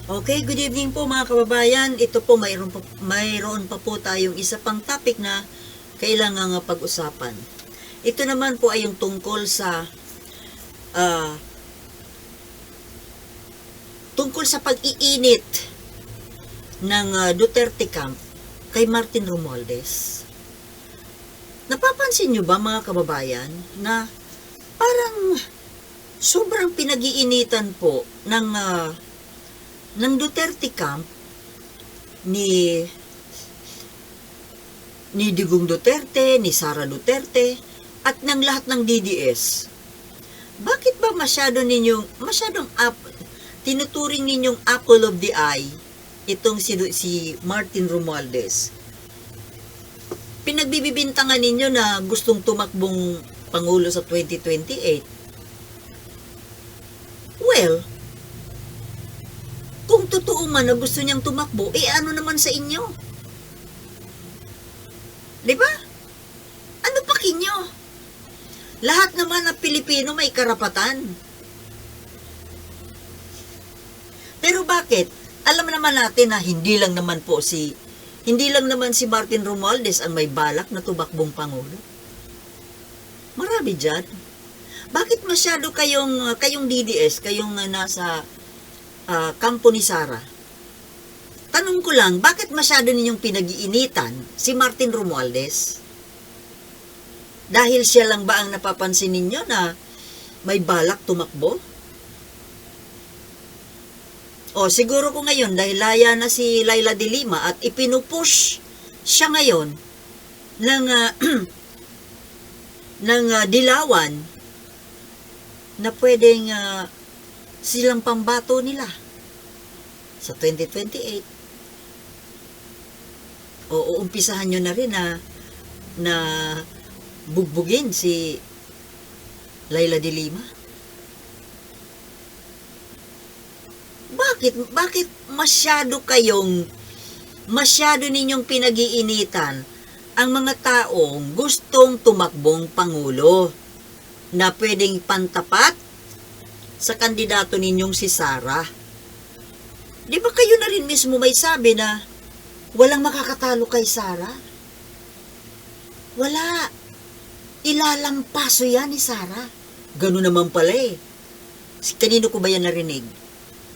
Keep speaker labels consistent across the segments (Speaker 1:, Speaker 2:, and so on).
Speaker 1: Okay, good evening po mga kababayan. Ito po, mayroon pa po tayong isa pang topic na kailangang pag-usapan. Ito naman po ay yung tungkol sa ah, pag-iinit ng Duterte camp kay Martin Romualdez. Napapansin nyo ba mga kababayan na parang sobrang pinag-iinitan po ng Duterte camp ni Digong Duterte, ni Sara Duterte, at ng lahat ng DDS. Bakit ba tinuturing ninyong apple of the eye itong si Martin Romualdez? Pinagbibintangan ninyo na gustong tumakbong Pangulo sa 2028. Well, kung totoo man na gusto niyang tumakbo, ano naman sa inyo? Diba? Ano pakinyo? Lahat naman ng Pilipino may karapatan. Pero bakit? Alam naman natin na hindi lang naman si Martin Romualdez ang may balak na tumakbong Pangulo. Marami dyan. Bakit masyado kayong DDS, kayong nasa kampo ni Sara? Tanong ko lang, bakit masyado ninyong pinag-iinitan si Martin Romualdez? Dahil siya lang ba ang napapansin ninyo na may balak tumakbo? O siguro ko ngayon, dahil laya na si Leila de Lima at ipinupush siya ngayon ng dilawan na pwedeng silang pambato nila sa 2028. O umpisahan nyo na rin na bugbugin si Leila de Lima. Bakit masyado ninyong pinag-iinitan ang mga taong gustong tumakbong Pangulo na pwedeng pantapat sa kandidato ninyong si Sara? Di ba kayo na rin mismo may sabi na walang makakatalo kay Sara? Wala. Ilalampaso yan ni Sara. Ganun naman pala eh. Kanino ko ba yan narinig?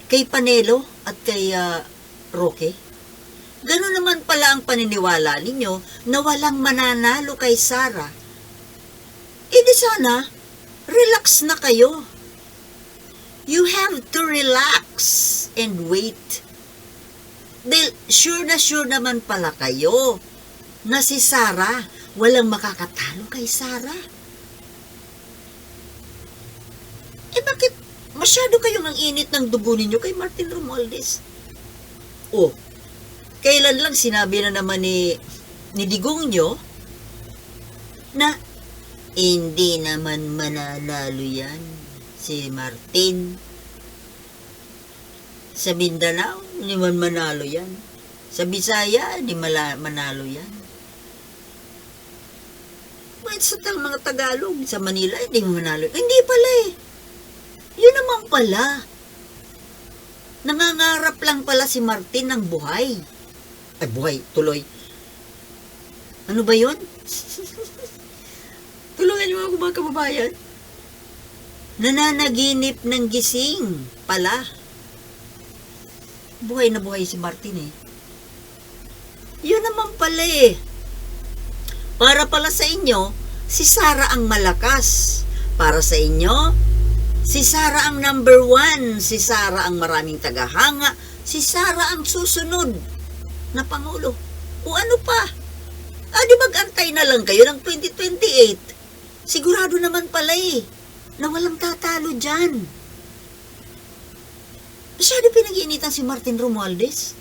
Speaker 1: Kay Panelo at kay Roque? Ganun naman pala ang paniniwala ninyo na walang mananalo kay Sara. Di sana, relax na kayo. You have to relax and wait. Dahil sure naman pala kayo na si Sara, walang makakatalo kay Sara. Bakit masyado kayong ang init ng dugo ninyo kay Martin Romualdez? Kailan lang sinabi na naman ni Digong nyo na hindi naman mananalo yan si Martin. Sa Mindanao, hindi man manalo yan. Sa Bisaya, hindi manalo yan. Sa mga Tagalog, sa Manila, hindi manalo. Hindi pala eh. Yun naman pala. Nangangarap lang pala si Martin ng buhay. Buhay, tuloy. Ano ba yun? Tulungan niyo ako mga kababayan. Nananaginip ng gising pala. Buhay na buhay si Martin eh. Yun naman pala eh. Para pala sa inyo, si Sara ang malakas. Para sa inyo, si Sara ang number 1. Si Sara ang maraming tagahanga. Si Sara ang susunod na Pangulo. O ano pa? Di mag-antay na lang kayo ng 2028. Sigurado naman pala eh, na walang tatalo dyan. Masyado pinag-iinitan si Martin Romualdez.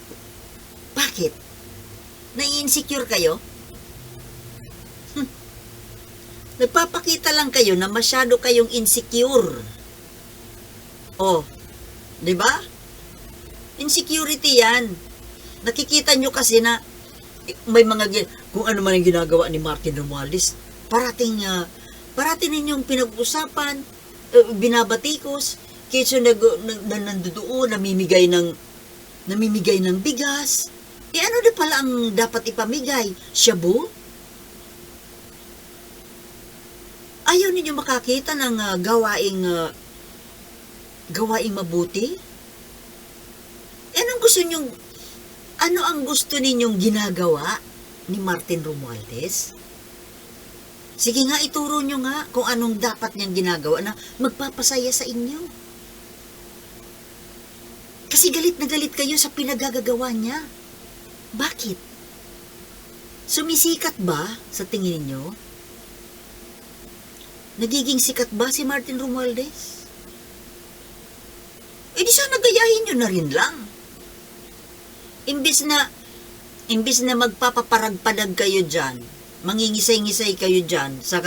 Speaker 1: Bakit? Nai-insecure kayo? Nagpapakita lang kayo na masyado kayong insecure. Di ba? Insecurity yan. Nakikita nyo kasi na may kung ano man ang ginagawa ni Martin Romualdez, parating ninyong pinag-usapan, binabatikos, kaysa nandoon, namimigay ng namimigay ng bigas. Ano di pala ang dapat ipamigay? Shabu? Ayaw ninyo makakita ng gawaing mabuti? Ano ang gusto ninyong ginagawa ni Martin Romualdez? Sige nga, ituro nyo nga kung anong dapat niyang ginagawa na magpapasaya sa inyo. Kasi galit na galit kayo sa pinagagagawa niya. Bakit? Sumisikat ba sa tingin niyo? Nagiging sikat ba si Martin Romualdez? Di sana gayahin nyo na rin lang. Imbis na magpapaparagpadag kayo dyan, mangingisay-ngisay kayo dyan sa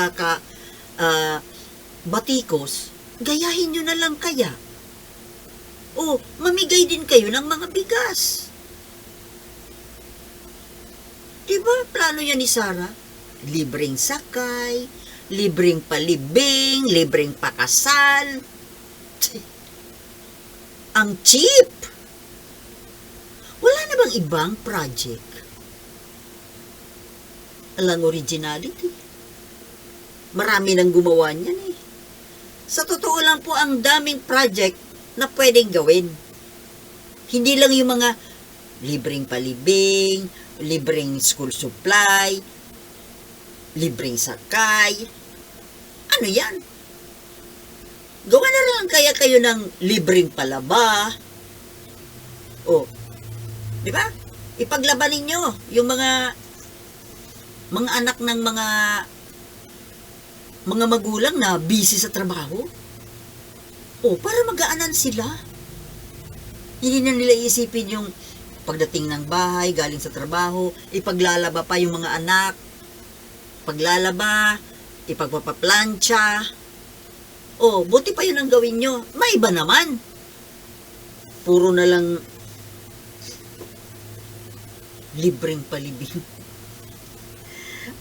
Speaker 1: batikos, gayahin nyo na lang kaya. O, mamigay din kayo ng mga bigas. Diba plano yan ni Sara? Libreng sakay, libreng palibing, libreng pakasal. Ang cheap! Wala na bang ibang project? Alang originality. Marami nang gumawa niyan eh. Sa totoo lang po, ang daming project na pwedeng gawin. Hindi lang yung mga libreng palibing, libreng school supply, libreng sakay. Ano yan? Gawa na lang kaya kayo ng libreng palaba. O, di ba? Ipaglaban ninyo yung mga anak ng mga magulang na busy sa trabaho. O, para magaanan sila. Hindi na nila isipin yung pagdating ng bahay, galing sa trabaho, ipaglalaba pa yung mga anak. Paglalaba, ipagpapaplansya. O, buti pa yun ang gawin nyo. May iba naman. Puro na lang libreng palibing.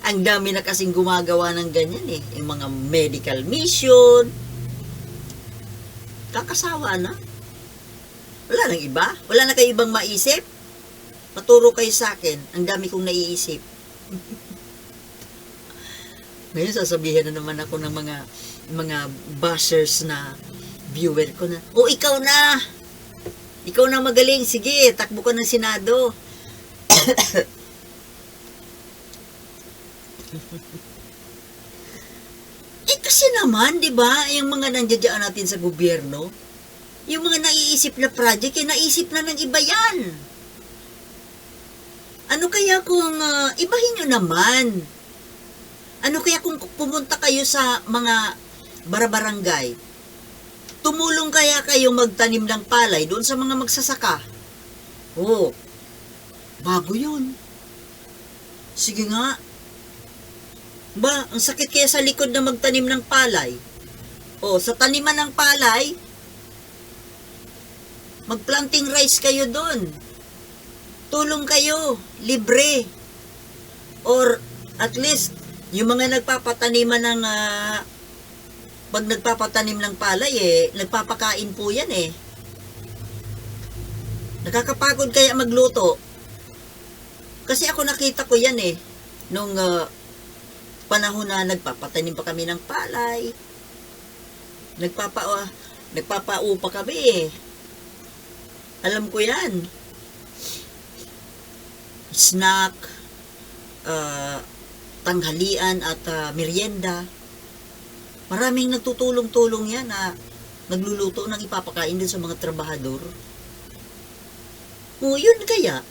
Speaker 1: Ang dami na kasing gumagawa ng ganyan eh. Yung mga medical mission. Kakasawa na. Wala nang iba? Wala na kayo ibang maisip? Maturo kayo sa akin. Ang dami kong naiisip. Ngayon sasabihin na naman ako ng mga bashers na viewer ko na, o ikaw na! Ikaw na magaling. Sige, takbo ka ng Senado. Kasi naman, di ba, yung mga nandiyan natin sa gobyerno, yung mga naiisip na project, naisip na ng iba yan. Ano kaya kung ibahin nyo naman? Ano kaya kung pumunta kayo sa mga barabarangay? Tumulong kaya kayo magtanim ng palay doon sa mga magsasaka? Oh, bago yun. Sige nga. Ba, ang sakit kaya sa likod na magtanim ng palay. O, sa taniman ng palay, magplanting rice kayo doon. Tulong kayo, libre. Or, at least, yung mga nagpapataniman ng, pag nagpapatanim ng palay, nagpapakain po yan eh. Nakakapagod kaya magluto. Kasi ako nakita ko yan eh. Nung, panahon na nagpapatanim pa kami ng palay, nagpapaupa kami eh. Alam ko yan. Snack, tanghalian at merienda. Maraming nagtutulong-tulong yan na nagluluto ng ipapakain din sa mga trabahador. O yun kaya.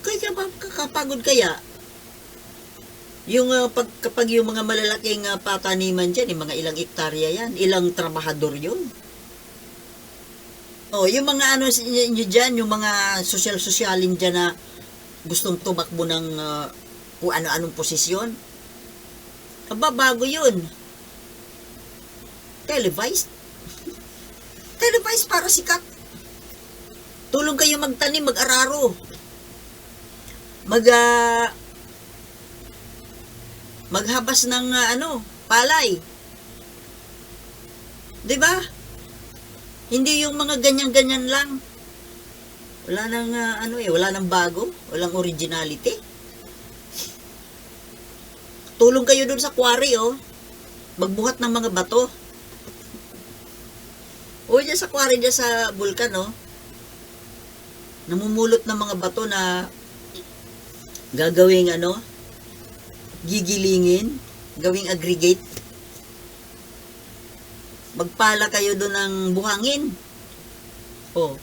Speaker 1: Kaya kakapagod kaya. Yung kapag yung mga malalaking pataniman dyan, yung mga ilang hektarya yan, ilang trabahador yun. O, yung mga ano nyo dyan, yung mga sosyal-sosyalin dyan na gustong tumakbo ng kung ano-anong posisyon. Aba, bago yun. Televised. Televised para sikat. Tulong kayo magtanim, mag-araro. Maghabas ng palay. 'Di ba? Hindi yung mga ganyan-ganyan lang. Wala nang wala nang bago, walang originality. Tulong kayo dun sa quarry, oh. Magbuhat ng mga bato. O dyan sa quarry, dyan sa bulkan, oh. Namumulot ng mga bato na gagawing gigilingin, gawing aggregate. Magpala kayo doon ng buhangin. Oh.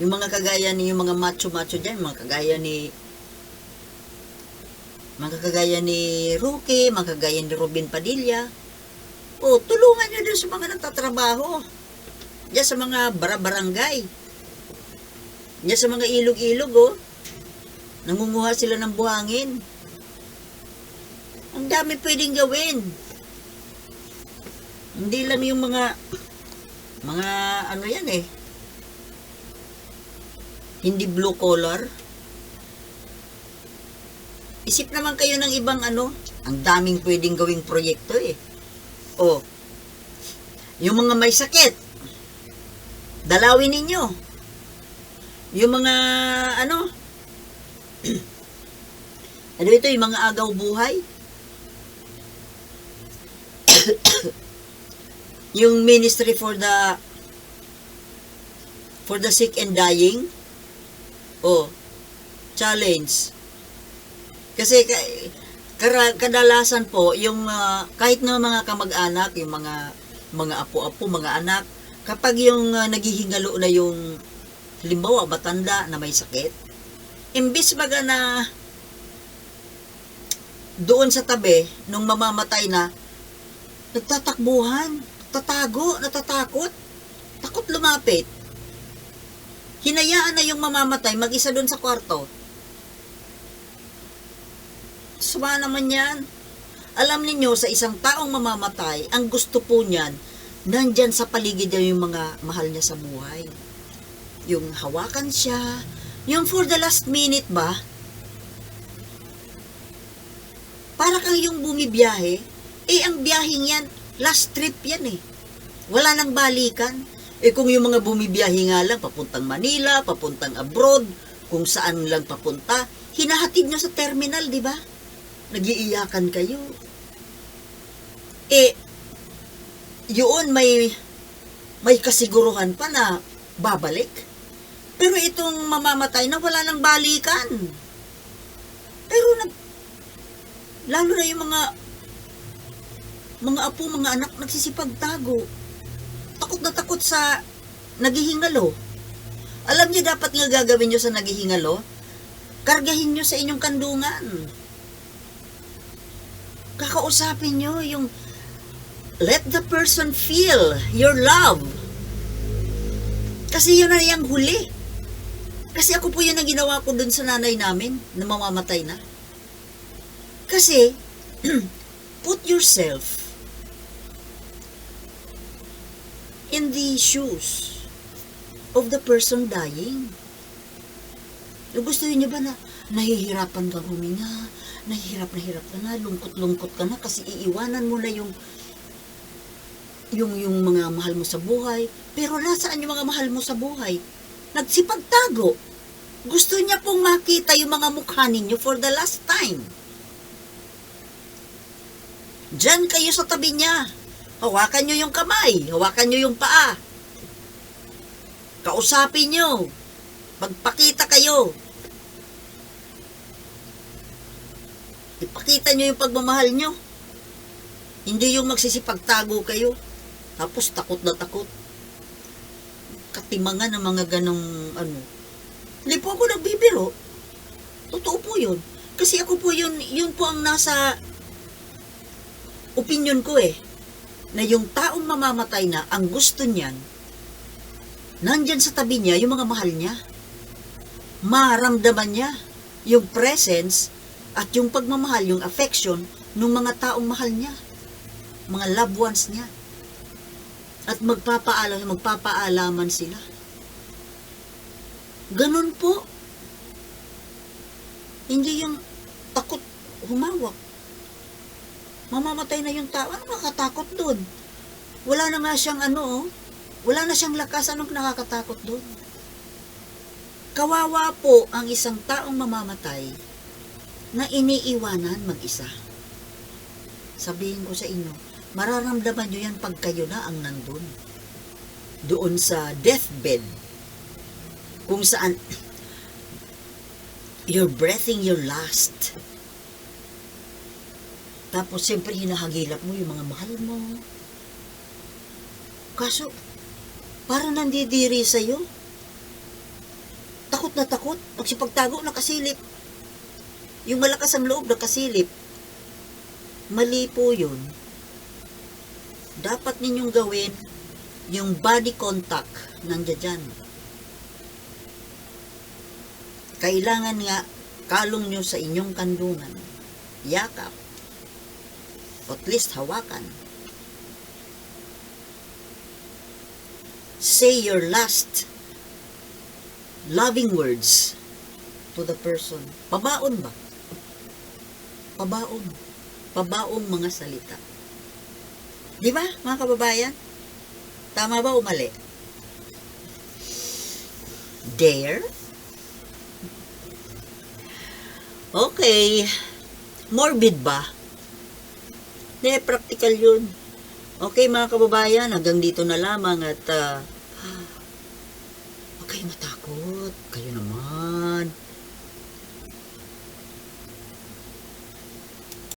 Speaker 1: Yung mga kagaya ni, yung mga macho-macho dyan, mga kagaya ni Roque, mga kagaya ni Robin Padilla. Oh, tulungan nyo din sa mga nagtatrabaho. Diyan sa mga barangay. Diyan sa mga ilog-ilog, oh. Nangunguha sila ng buhangin. Ang dami pwedeng gawin. Hindi lang yung mga yan eh. Hindi blue collar. Isip naman kayo ng ibang ang daming pwedeng gawing proyekto eh. Oh. Yung mga may sakit, dalawin ninyo. Yung mga ito, yung mga agaw buhay. Yung ministry for the sick and dying. Oh, challenge. Kasi kadalasan po yung kahit na mga kamag-anak, yung mga apo-apo, mga anak, kapag yung naghihingalo na yung halimbawa matanda na may sakit, imbis baga na doon sa tabi nung mamamatay na, nagtatakbuhan, tatago, natatakot, takot lumapit. Hinayaan na yung mamamatay mag-isa doon sa kwarto. Suma naman yan. Alam niyo sa isang taong mamamatay, ang gusto po niyan, nandyan sa paligid niya yung mga mahal niya sa buhay. Yung hawakan siya, yung for the last minute ba, para kang yung bumibiyahe, ang biyaheng yan, last trip yan eh. Wala nang balikan. Kung yung mga bumibiyahe nga lang, papuntang Manila, papuntang abroad, kung saan lang papunta, hinahatid nyo sa terminal, di ba? Nag-iiyakan kayo. Yun may kasiguruhan pa na babalik. Pero itong mamamatay na wala nang balikan. Pero lalo na yung mga apo, mga anak nagsisipagtago. Takot na takot sa naghihingalo. Alam niyo dapat nga gagawin niyo sa naghihingalo? Kargahin niyo sa inyong kandungan. Kakausapin niyo yung let the person feel your love. Kasi yun na yung huli. Kasi ako po yun ang ginawa ko dun sa nanay namin na mamamatay na. Kasi put yourself in the shoes of the person dying. Gusto niyo ba na nahihirapan kang huminga, nahihirap ka na, lungkot ka na kasi iiwanan mo na yung mga mahal mo sa buhay. Pero nasaan yung mga mahal mo sa buhay? Nagsipagtago. Gusto niya pong makita yung mga mukha ninyo for the last time. Diyan kayo sa tabi niya. Hawakan nyo yung kamay, hawakan nyo yung paa. Kausapin nyo. Magpakita kayo. Ipakita nyo yung pagmamahal nyo. Hindi yung magsisipagtago kayo. Tapos takot na takot. Katimangan ng mga ganong Hindi po ako nagbibiro. Totoo po yun. Kasi ako po yun po ang nasa opinion ko eh. Na yung taong mamamatay na, ang gusto niyan, nandyan sa tabi niya, yung mga mahal niya. Maramdaman niya yung presence at yung pagmamahal, yung affection ng mga taong mahal niya. Mga loved ones niya. At magpapaalaman sila. Ganun po. Hindi yung takot humawak. Mamamatay na yung tao. Ano nakakatakot doon? Wala na nga siyang wala na siyang lakas. Anong nakakatakot doon? Kawawa po ang isang taong mamamatay na iniiwanan mag-isa. Sabihin ko sa inyo, mararamdaman nyo yan pag kayo na ang nandun. Doon sa deathbed, kung saan you're breathing your last. Tapos siyempre hinahagilap mo yung mga mahal mo. Kaso, parang nandidiri sa'yo. Takot na takot. Magsipagtago, nakasilip. Yung malakas ang loob, nakasilip. Mali po yun. Dapat ninyong gawin yung body contact nandiyan dyan. Kailangan nga kalong nyo sa inyong kandungan. Yakap. O at least hawakan. Say your last loving words to the person. Pabaon ba? Pabaon. Pabaong mga salita. Di ba, mga kababayan? Tama ba o mali? Dare? Okay. Morbid ba? Hindi, practical yun. Okay, mga kababayan, hanggang dito na lamang at huwag kayo matakot. Kayo naman.